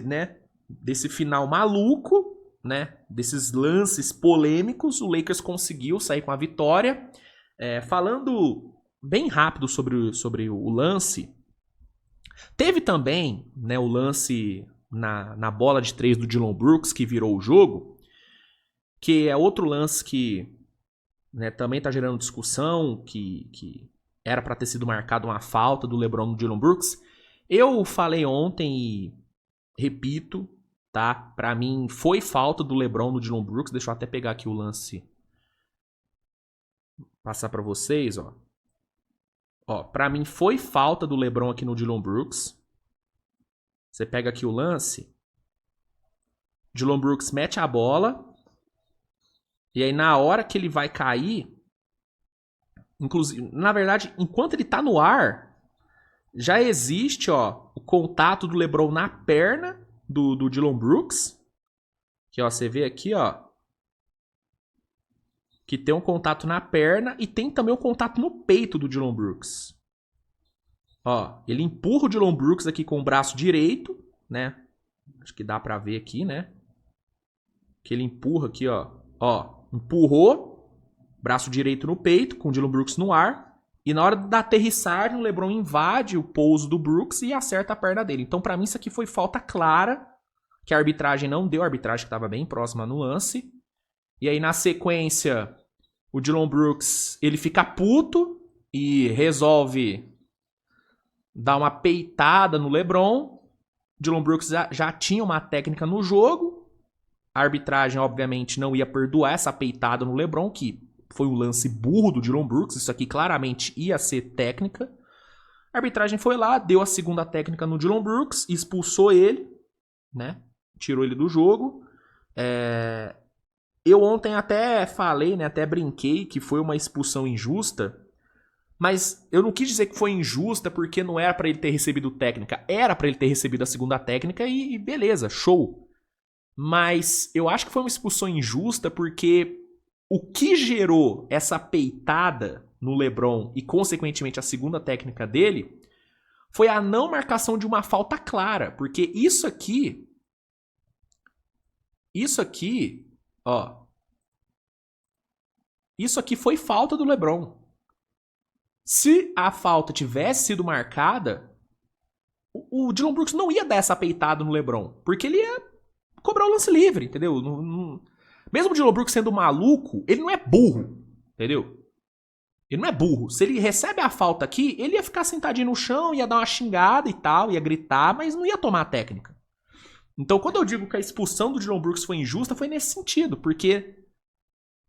né, desse final maluco, né, desses lances polêmicos, o Lakers conseguiu sair com a vitória. Falando bem rápido sobre o lance, teve também, né, o lance na bola de 3 do Dillon Brooks, que virou o jogo, que é outro lance que, né, também está gerando discussão, que era para ter sido marcado uma falta do LeBron no Dillon Brooks. Eu falei ontem e repito, tá? Para mim foi falta do LeBron no Dillon Brooks. Deixa eu até pegar aqui o lance, passar para vocês, ó. Ó, para mim foi falta do LeBron aqui no Dillon Brooks. Você pega aqui o lance, Dillon Brooks mete a bola, e aí na hora que ele vai cair, inclusive, na verdade, enquanto ele tá no ar, já existe, ó, o contato do LeBron na perna do Dillon Brooks. Que, ó, você vê aqui, ó, que tem um contato na perna e tem também um contato no peito do Dillon Brooks. Ó, ele empurra o Dillon Brooks aqui com o braço direito, né? Acho que dá pra ver aqui, né? Que ele empurra aqui, ó. Ó, empurrou, braço direito no peito, com o Dillon Brooks no ar. E na hora da aterrissagem, o LeBron invade o pouso do Brooks e acerta a perna dele. Então, pra mim, isso aqui foi falta clara, que a arbitragem não deu. A arbitragem que tava bem próxima no lance. E aí, na sequência, o Dillon Brooks, ele fica puto e resolve dar uma peitada no LeBron. Dillon Brooks já tinha uma técnica no jogo. A arbitragem, obviamente, não ia perdoar essa peitada no LeBron, que foi um lance burro do Dillon Brooks. Isso aqui claramente ia ser técnica. A arbitragem foi lá, deu a segunda técnica no Dillon Brooks, expulsou ele, né? Tirou ele do jogo. Eu ontem até falei, né? Até brinquei que foi uma expulsão injusta. Mas eu não quis dizer que foi injusta porque não era pra ele ter recebido técnica. Era pra ele ter recebido a segunda técnica e beleza, show. Mas eu acho que foi uma expulsão injusta porque o que gerou essa peitada no LeBron e, consequentemente, a segunda técnica dele foi a não marcação de uma falta clara. Porque isso aqui, ó, isso aqui foi falta do LeBron. Se a falta tivesse sido marcada, o Dillon Brooks não ia dar essa peitada no LeBron, porque ele ia cobrar o lance livre, entendeu? Mesmo o Dillon Brooks sendo maluco, ele não é burro, entendeu? Ele não é burro. Se ele recebe a falta aqui, ele ia ficar sentadinho no chão, ia dar uma xingada e tal, ia gritar, mas não ia tomar a técnica. Então, quando eu digo que a expulsão do Dillon Brooks foi injusta, foi nesse sentido, porque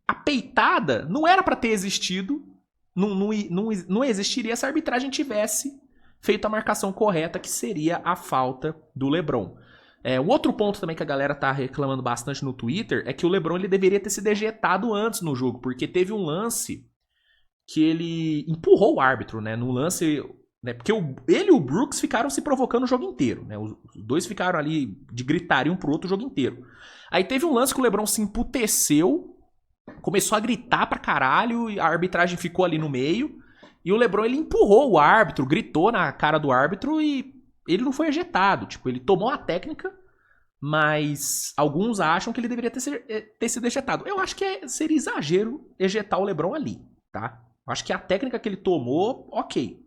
a peitada não era pra ter existido. Não existiria se a arbitragem tivesse feito a marcação correta, que seria a falta do LeBron. Um outro ponto também que a galera tá reclamando bastante no Twitter é que o LeBron ele deveria ter sido ejetado antes no jogo, porque teve um lance que ele empurrou o árbitro, né? No lance, né? Porque ele e o Brooks ficaram se provocando o jogo inteiro, né? Os dois ficaram ali de gritaria um pro outro o jogo inteiro. Aí teve um lance que o LeBron se emputeceu, começou a gritar pra caralho, e a arbitragem ficou ali no meio, e o LeBron ele empurrou o árbitro, gritou na cara do árbitro e ele não foi ejetado. Tipo, ele tomou a técnica, mas alguns acham que ele deveria ter sido ejetado. Eu acho que seria exagero ejetar o LeBron ali, tá? Acho que a técnica que ele tomou, ok.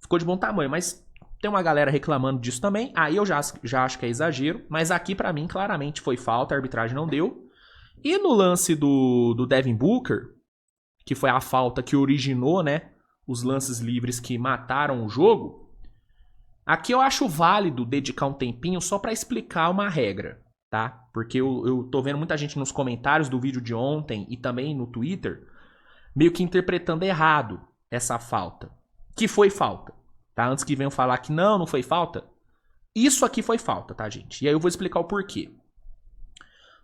Ficou de bom tamanho, mas tem uma galera reclamando disso também. Aí eu já acho que é exagero. Mas aqui, pra mim, claramente foi falta. A arbitragem não deu. E no lance do Devin Booker, que foi a falta que originou, né, os lances livres que mataram o jogo, aqui eu acho válido dedicar um tempinho só pra explicar uma regra, tá? Porque eu tô vendo muita gente nos comentários do vídeo de ontem e também no Twitter meio que interpretando errado essa falta. Que foi falta, tá? Antes que venham falar que não foi falta. Isso aqui foi falta, tá, gente? E aí eu vou explicar o porquê.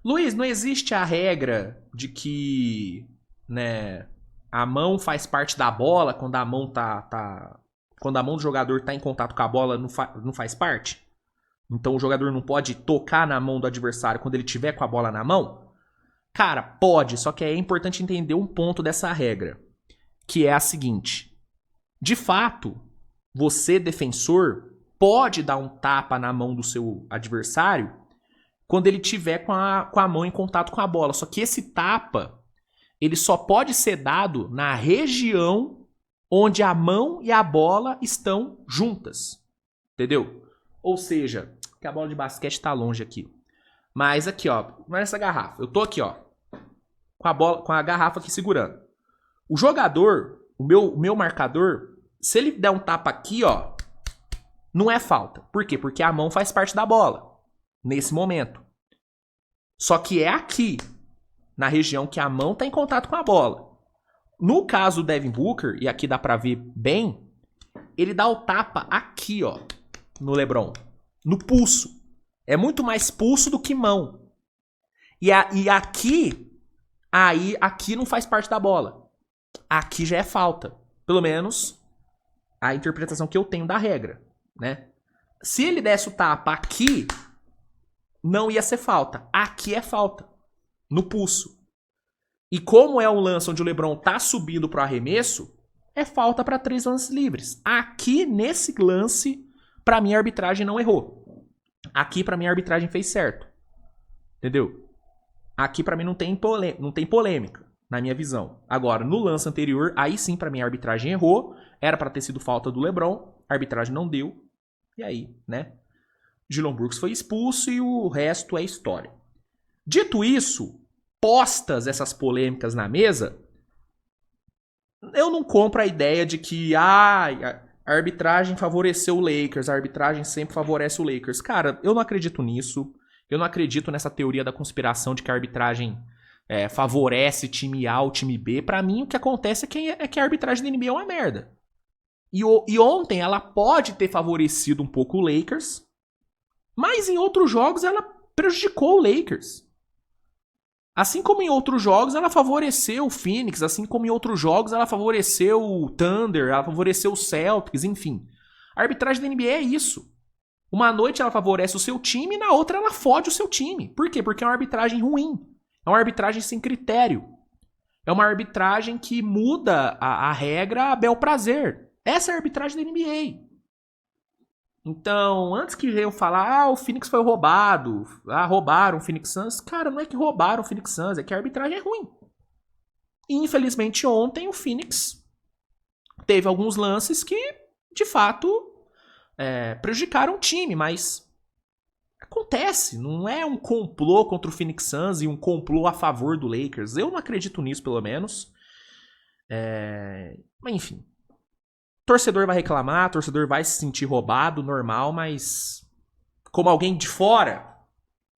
Luiz, não existe a regra de que, né, a mão faz parte da bola quando a mão quando a mão do jogador tá em contato com a bola, não faz parte? Então o jogador não pode tocar na mão do adversário quando ele tiver com a bola na mão? Cara, pode, só que é importante entender um ponto dessa regra, que é a seguinte. De fato, você, defensor, pode dar um tapa na mão do seu adversário quando ele tiver com a mão em contato com a bola. Só que esse tapa, ele só pode ser dado na região onde a mão e a bola estão juntas. Entendeu? Ou seja, que a bola de basquete tá longe aqui. Mas aqui, ó, nessa garrafa. Eu tô aqui, ó, com a garrafa aqui segurando. O jogador, o meu marcador, se ele der um tapa aqui, ó, não é falta. Por quê? Porque a mão faz parte da bola. Nesse momento. Só que é aqui, na região que a mão tá em contato com a bola. No caso do Devin Booker, e aqui dá pra ver bem, ele dá o tapa aqui, ó, no LeBron. No pulso. É muito mais pulso do que mão. E aqui, aqui não faz parte da bola. Aqui já é falta. Pelo menos a interpretação que eu tenho da regra, né? Se ele desse o tapa aqui, não ia ser falta. Aqui é falta. No pulso. E como é um lance onde o LeBron tá subindo pro arremesso, é falta para 3 lances livres. Aqui, nesse lance, pra mim a arbitragem não errou. Aqui, pra mim, a arbitragem fez certo. Entendeu? Aqui, pra mim, não tem polêmica, na minha visão. Agora, no lance anterior, aí sim, pra mim, a arbitragem errou. Era pra ter sido falta do LeBron. A arbitragem não deu. E aí, né? Dillon Brooks foi expulso e o resto é história. Dito isso, postas essas polêmicas na mesa, eu não compro a ideia de que a arbitragem favoreceu o Lakers, a arbitragem sempre favorece o Lakers. Cara, eu não acredito nisso. Eu não acredito nessa teoria da conspiração de que a arbitragem favorece time A ou time B. Pra mim, o que acontece é que a arbitragem da NBA é uma merda. E ontem ela pode ter favorecido um pouco o Lakers, mas em outros jogos ela prejudicou o Lakers. Assim como em outros jogos ela favoreceu o Phoenix, assim como em outros jogos ela favoreceu o Thunder, ela favoreceu o Celtics, enfim. A arbitragem da NBA é isso. Uma noite ela favorece o seu time e na outra ela fode o seu time. Por quê? Porque é uma arbitragem ruim. É uma arbitragem sem critério. É uma arbitragem que muda a regra a bel prazer. Essa é a arbitragem da NBA. Então, antes que venham falar, o Phoenix foi roubado, roubaram o Phoenix Suns. Cara, não é que roubaram o Phoenix Suns, é que a arbitragem é ruim. E, infelizmente, ontem o Phoenix teve alguns lances que, de fato, prejudicaram o time, mas acontece, não é um complô contra o Phoenix Suns e um complô a favor do Lakers. Eu não acredito nisso, pelo menos. Mas, enfim. Torcedor vai reclamar, torcedor vai se sentir roubado, normal, mas como alguém de fora,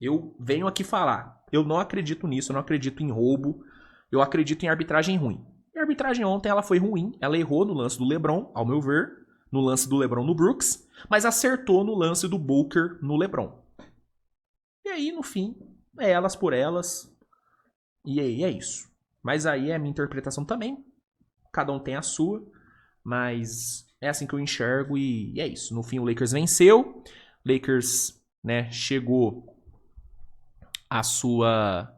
eu venho aqui falar. Eu não acredito nisso, eu não acredito em roubo, eu acredito em arbitragem ruim. E a arbitragem ontem ela foi ruim, ela errou no lance do LeBron, ao meu ver, no lance do LeBron no Brooks, mas acertou no lance do Booker no LeBron. aí, no fim, é elas por elas. E aí é isso. Mas aí é a minha interpretação também. Cada um tem a sua. Mas é assim que eu enxergo e é isso. No fim, o Lakers venceu. Lakers, né, chegou à sua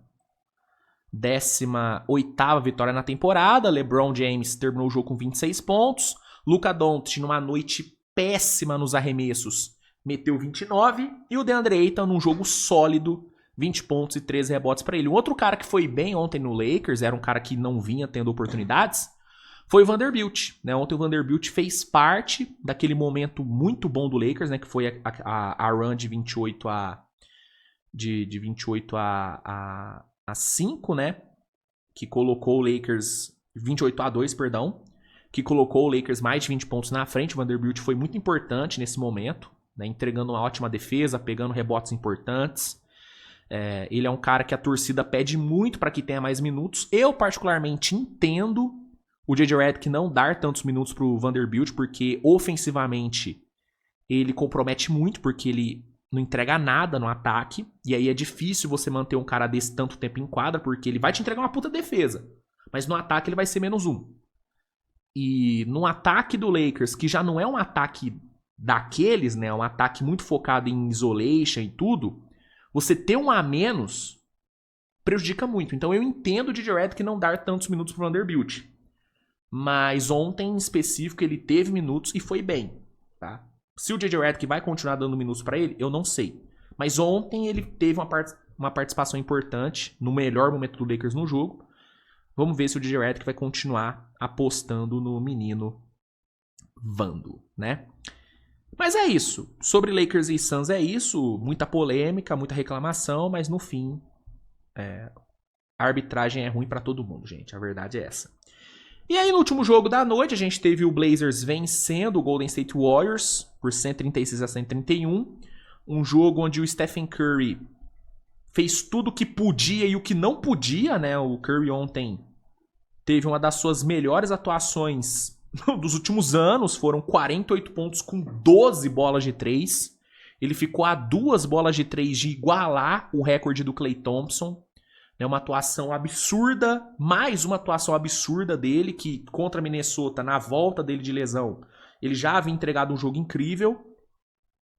18ª vitória na temporada. LeBron James terminou o jogo com 26 pontos. Luka Doncic, numa noite péssima nos arremessos, meteu 29. E o DeAndre Ayton, num jogo sólido, 20 pontos e 13 rebotes para ele. Um outro cara que foi bem ontem no Lakers, era um cara que não vinha tendo oportunidades, foi o Vanderbilt. Né? Ontem o Vanderbilt fez parte daquele momento muito bom do Lakers, né? Que foi a run de 28 a 5, né? Que colocou o Lakers 28-2, perdão, que colocou o Lakers mais de 20 pontos na frente. O Vanderbilt foi muito importante nesse momento, né? Entregando uma ótima defesa, pegando rebotes importantes. Ele é um cara que a torcida pede muito para que tenha mais minutos. Eu particularmente entendo o J.J. Redick não dar tantos minutos pro Vanderbilt, porque ofensivamente ele compromete muito, porque ele não entrega nada no ataque, e aí é difícil você manter um cara desse tanto tempo em quadra, porque ele vai te entregar uma puta defesa, mas no ataque ele vai ser -1. E no ataque do Lakers, que já não é um ataque daqueles, né, um ataque muito focado em isolation e tudo, você ter um a menos prejudica muito. Então eu entendo o J.J. Redick não dar tantos minutos pro Vanderbilt, mas ontem em específico ele teve minutos e foi bem, tá? Se o J.J. Redick vai continuar dando minutos pra ele, eu não sei. Mas ontem ele teve uma participação importante no melhor momento do Lakers no jogo. Vamos ver se o J.J. Redick vai continuar apostando no menino Vando, né? Mas é isso. Sobre Lakers e Suns é isso. Muita polêmica, muita reclamação, mas no fim a arbitragem é ruim pra todo mundo, gente. A verdade é essa. E aí no último jogo da noite a gente teve o Blazers vencendo o Golden State Warriors por 136-131. Um jogo onde o Stephen Curry fez tudo o que podia e o que não podia, né? O Curry ontem teve uma das suas melhores atuações dos últimos anos. Foram 48 pontos com 12 bolas de 3. Ele ficou a 2 bolas de 3 de igualar o recorde do Klay Thompson. É uma atuação absurda, mais uma atuação absurda dele, que contra Minnesota, na volta dele de lesão, ele já havia entregado um jogo incrível.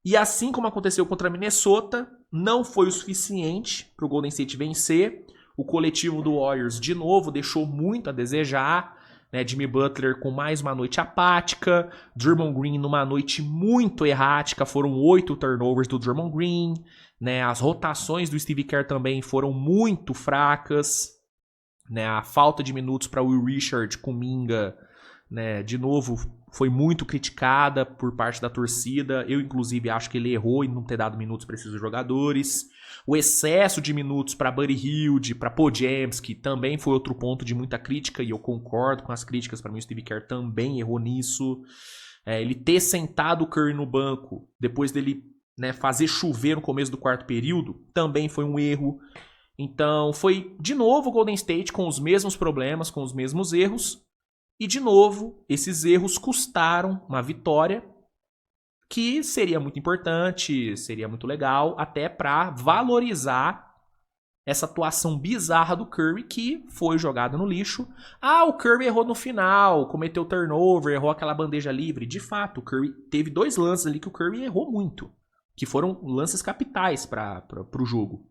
E assim como aconteceu contra Minnesota, não foi o suficiente para o Golden State vencer. O coletivo do Warriors, de novo, deixou muito a desejar. Né? Jimmy Butler com mais uma noite apática. Draymond Green numa noite muito errática. Foram 8 turnovers do Draymond Green. Né? As rotações do Steve Kerr também foram muito fracas. Né? A falta de minutos para Will Richard, Kuminga, né? De novo, foi muito criticada por parte da torcida. Eu, inclusive, acho que ele errou em não ter dado minutos para esses jogadores. O excesso de minutos para Buddy Hield, para Podziemski, também foi outro ponto de muita crítica, e eu concordo com as críticas. Para mim, o Steve Kerr também errou nisso. Ele ter sentado o Curry no banco, depois dele, né, fazer chover no começo do quarto período, também foi um erro. Então, foi, de novo, o Golden State com os mesmos problemas, com os mesmos erros. E, de novo, esses erros custaram uma vitória que seria muito importante, seria muito legal, até para valorizar essa atuação bizarra do Curry, que foi jogada no lixo. Ah, o Curry errou no final, cometeu turnover, errou aquela bandeja livre. De fato, o Curry teve 2 lances ali que o Curry errou muito, que foram lances capitais para o jogo.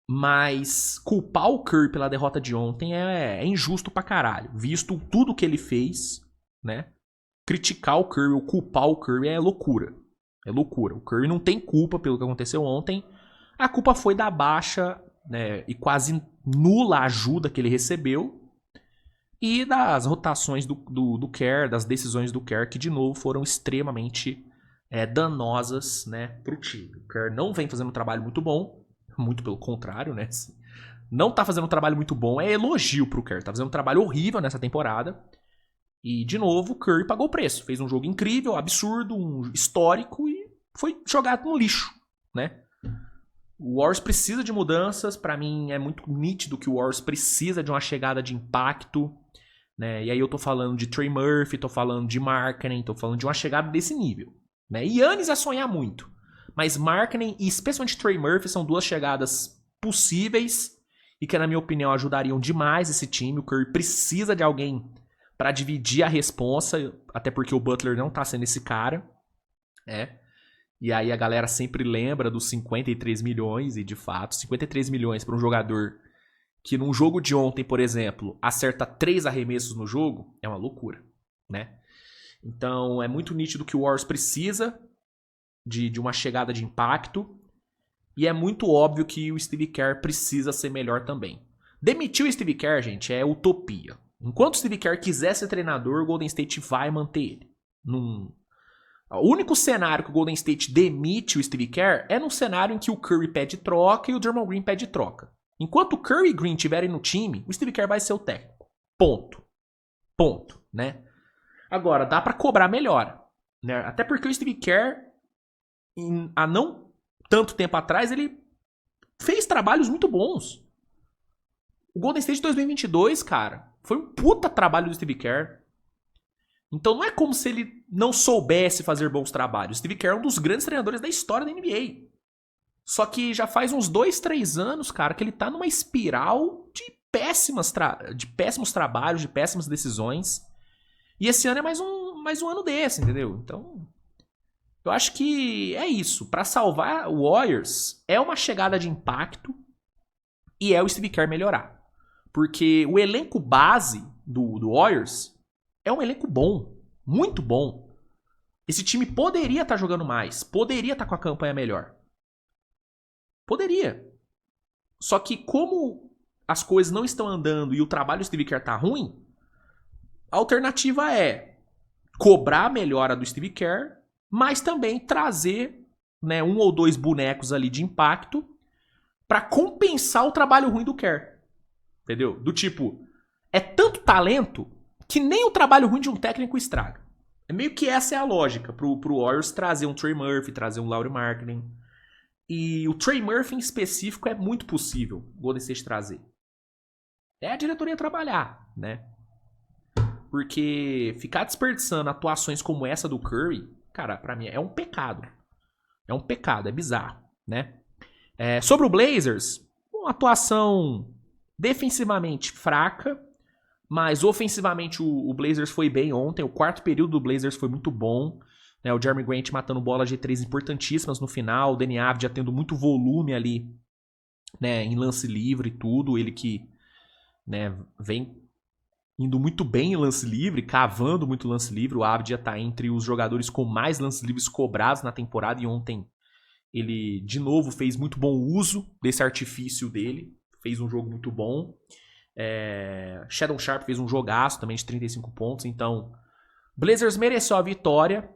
Mas culpar o Curry pela derrota de ontem é injusto pra caralho. Visto tudo que ele fez, né? Criticar o Curry ou culpar o Curry é loucura. É loucura. O Curry não tem culpa pelo que aconteceu ontem. A culpa foi da baixa, né, e quase nula ajuda que ele recebeu. E das rotações do Kerr, das decisões do Kerr, que de novo foram extremamente danosas, né, pro time. O Kerr não vem fazendo um trabalho muito bom. Muito pelo contrário, né? Não tá fazendo um trabalho muito bom, é elogio pro Curry. Tá fazendo um trabalho horrível nessa temporada. E, de novo, o Curry pagou o preço. Fez um jogo incrível, absurdo, um histórico e foi jogado no lixo, né? O Warriors precisa de mudanças. Pra mim, é muito nítido que o Warriors precisa de uma chegada de impacto, né? E aí eu tô falando de Trey Murphy, tô falando de Markkanen, tô falando de uma chegada desse nível, né? E Giannis é sonhar muito. Mas Markkanen e especialmente Trey Murphy são duas chegadas possíveis e que, na minha opinião, ajudariam demais esse time. O Curry precisa de alguém para dividir a responsa, até porque o Butler não tá sendo esse cara. E aí a galera sempre lembra dos 53 milhões, e de fato, 53 milhões para um jogador que num jogo de ontem, por exemplo, acerta 3 arremessos no jogo, é uma loucura, né? Então é muito nítido que o Warriors precisa de uma chegada de impacto, e é muito óbvio que o Steve Kerr precisa ser melhor também. Demitir o Steve Kerr, gente, é utopia. Enquanto o Steve Kerr quiser ser treinador, o Golden State vai manter ele. O único cenário que o Golden State demite o Steve Kerr é num cenário em que o Curry pede troca e o Draymond Green pede troca. Enquanto o Curry e Green estiverem no time, o Steve Kerr vai ser o técnico. Ponto. Ponto, né? Agora, dá pra cobrar melhor, né? Até porque o Steve Kerr, há não tanto tempo atrás, ele fez trabalhos muito bons. O Golden State 2022, cara, foi um puta trabalho do Steve Kerr. Então não é como se ele não soubesse fazer bons trabalhos. O Steve Kerr é um dos grandes treinadores da história da NBA. Só que já faz uns 2, 3 anos, cara, que ele tá numa espiral de péssimos trabalhos, de péssimas decisões. E esse ano é mais um ano desse, entendeu? Então, eu acho que é isso. Pra salvar o Warriors, é uma chegada de impacto e é o Steve Kerr melhorar. Porque o elenco base do Warriors é um elenco bom, muito bom. Esse time poderia estar jogando mais, poderia estar com a campanha melhor. Poderia. Só que como as coisas não estão andando e o trabalho do Steve Kerr tá ruim, a alternativa é cobrar a melhora do Steve Kerr, mas também trazer, né, 1 ou 2 bonecos ali de impacto para compensar o trabalho ruim do Kerr. Entendeu? Do tipo, é tanto talento que nem o trabalho ruim de um técnico estraga. É meio que essa é a lógica pro Warriors trazer um Trey Murphy, trazer um Lauri Markkanen. E o Trey Murphy em específico é muito possível o Golden State trazer. É a diretoria trabalhar, né? Porque ficar desperdiçando atuações como essa do Curry, cara, pra mim é um pecado. É um pecado, é bizarro, né? Sobre o Blazers, uma atuação defensivamente fraca, mas ofensivamente o Blazers foi bem ontem. O quarto período do Blazers foi muito bom. Né? O Jeremy Grant matando bolas de 3 importantíssimas no final. O Deni Avdija tendo muito volume ali, né, em lance livre e tudo. Ele que, né, vem indo muito bem em lance livre, cavando muito lance livre. O Avdija tá entre os jogadores com mais lances livres cobrados na temporada. E ontem ele, de novo, fez muito bom uso desse artifício dele. Fez um jogo muito bom. Shadow Sharp fez um jogaço também de 35 pontos. Então, Blazers mereceu a vitória.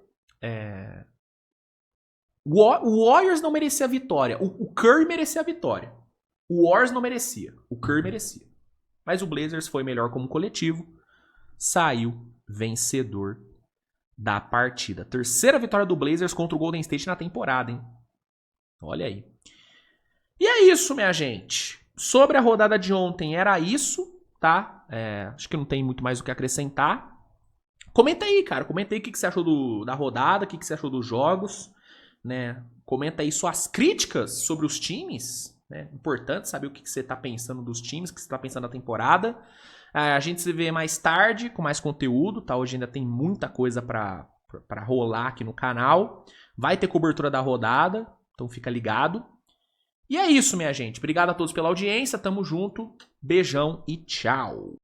O Warriors não merecia a vitória. O Curry merecia a vitória. O Warriors não merecia. O Curry merecia. Mas o Blazers foi melhor como coletivo. Saiu vencedor da partida. Terceira vitória do Blazers contra o Golden State na temporada, hein? Olha aí. E é isso, minha gente. Sobre a rodada de ontem, era isso, tá? Acho que não tem muito mais o que acrescentar. Comenta aí, cara. Comenta aí o que você achou da rodada, o que você achou dos jogos, né? Comenta aí suas críticas sobre os times, né? Importante saber o que você tá pensando dos times, o que você tá pensando da temporada. A gente se vê mais tarde com mais conteúdo, tá? Hoje ainda tem muita coisa pra rolar aqui no canal. Vai ter cobertura da rodada, então fica ligado. E é isso, minha gente. Obrigado a todos pela audiência. Tamo junto. Beijão e tchau.